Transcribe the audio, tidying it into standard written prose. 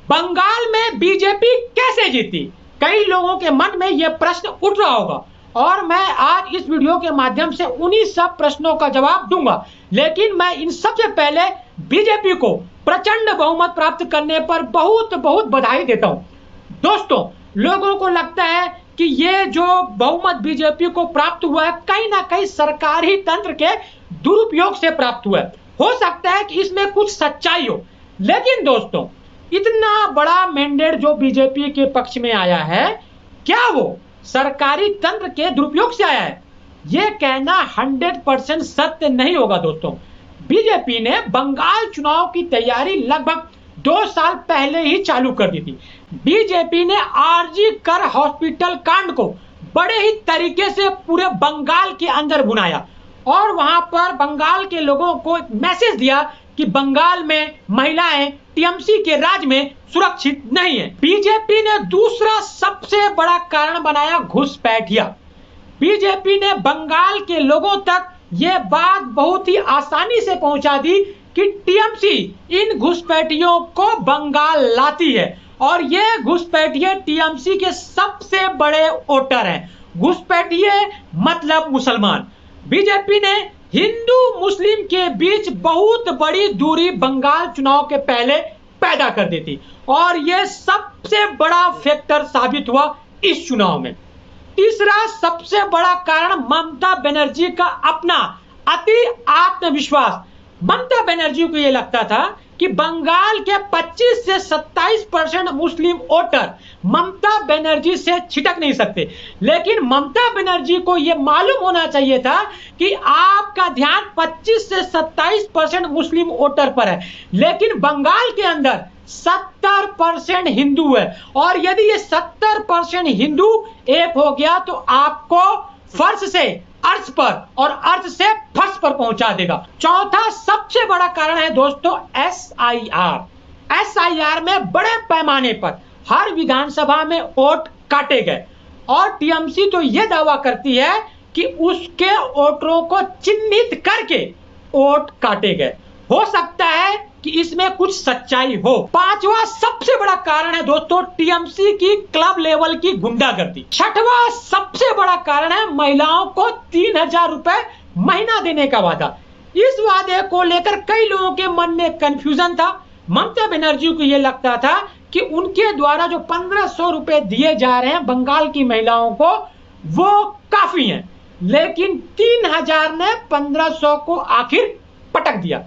बंगाल में बीजेपी कैसे जीती? कई लोगों के मन में यह प्रश्न उठ रहा होगा और मैं आज इस वीडियो के माध्यम से उन्हीं सब प्रश्नों का जवाब दूंगा। लेकिन मैं इन सबसे पहले बीजेपी को प्रचंड बहुमत प्राप्त करने पर बहुत बहुत बधाई देता हूं। दोस्तों, लोगों को लगता है कि ये जो बहुमत बीजेपी को प्राप्त हुआ है कहीं ना कहीं सरकारी तंत्र के दुरुपयोग से प्राप्त हुआ है। हो सकता है कि इसमें कुछ सच्चाई हो, लेकिन दोस्तों इतना बड़ा मैंडेट जो बीजेपी के पक्ष में आया है, क्या वो सरकारी तंत्र के दुरुपयोग से आया है? यह कहना 100% सत्य नहीं होगा। दोस्तों, बीजेपी ने बंगाल चुनाव की तैयारी लगभग 2 साल पहले ही चालू कर दी थी। बीजेपी ने आरजी कर हॉस्पिटल कांड को बड़े ही तरीके से पूरे बंगाल के अंदर भुनाया और वहां पर बंगाल के लोगों को एक मैसेज दिया कि बंगाल में महिलाएं टीएमसी के राज में सुरक्षित नहीं है। बीजेपी ने दूसरा सबसे बड़ा कारण बनाया घुसपैठिया। बीजेपी ने बंगाल के लोगों तक यह बात बहुत ही आसानी से पहुंचा दी कि टीएमसी इन घुसपैठियों को बंगाल लाती है और ये घुसपैठिए टीएमसी के सबसे बड़े वोटर हैं। घुसपैठिए मतलब मुसलमान। बीजेपी ने हिंदू मुस्लिम के बीच बहुत बड़ी दूरी बंगाल चुनाव के पहले पैदा कर दी थी और यह सबसे बड़ा फैक्टर साबित हुआ इस चुनाव में। तीसरा सबसे बड़ा कारण ममता बनर्जी का अपना अति आत्मविश्वास। ममता बनर्जी को यह लगता था कि बंगाल के 25 से 27% मुस्लिम वोटर ममता बनर्जी से छिटक नहीं सकते, लेकिन ममता बनर्जी को यह मालूम होना चाहिए था कि आपका ध्यान 25 से 27% मुस्लिम वोटर पर है, लेकिन बंगाल के अंदर 70% हिंदू है और यदि ये 70% हिंदू एक हो गया तो आपको फर्श से अर्श पर और अर्श से फर्श पर पहुंचा देगा। चौथा सबसे बड़ा कारण है दोस्तों एसआईआर। एसआईआर में बड़े पैमाने पर हर विधानसभा में वोट काटे गए और टीएमसी तो यह दावा करती है कि उसके वोटरों को चिन्हित करके वोट काटे गए। हो सकता है कि इसमें कुछ सच्चाई हो। पांचवा सबसे बड़ा कारण है दोस्तों टीएमसी की क्लब लेवल की गुंडागर्दी। छठवां सबसे बड़ा कारण है महिलाओं को 3000 रुपए महीना देने का वादा। इस वादे को लेकर कई लोगों के मन में कंफ्यूजन था। ममता बनर्जी को यह लगता था कि उनके द्वारा जो 1500 रुपए दिए जा रहे हैं बंगाल की महिलाओं को वो काफी हैं, लेकिन 3000 ने 1500 को आखिर पटक दिया।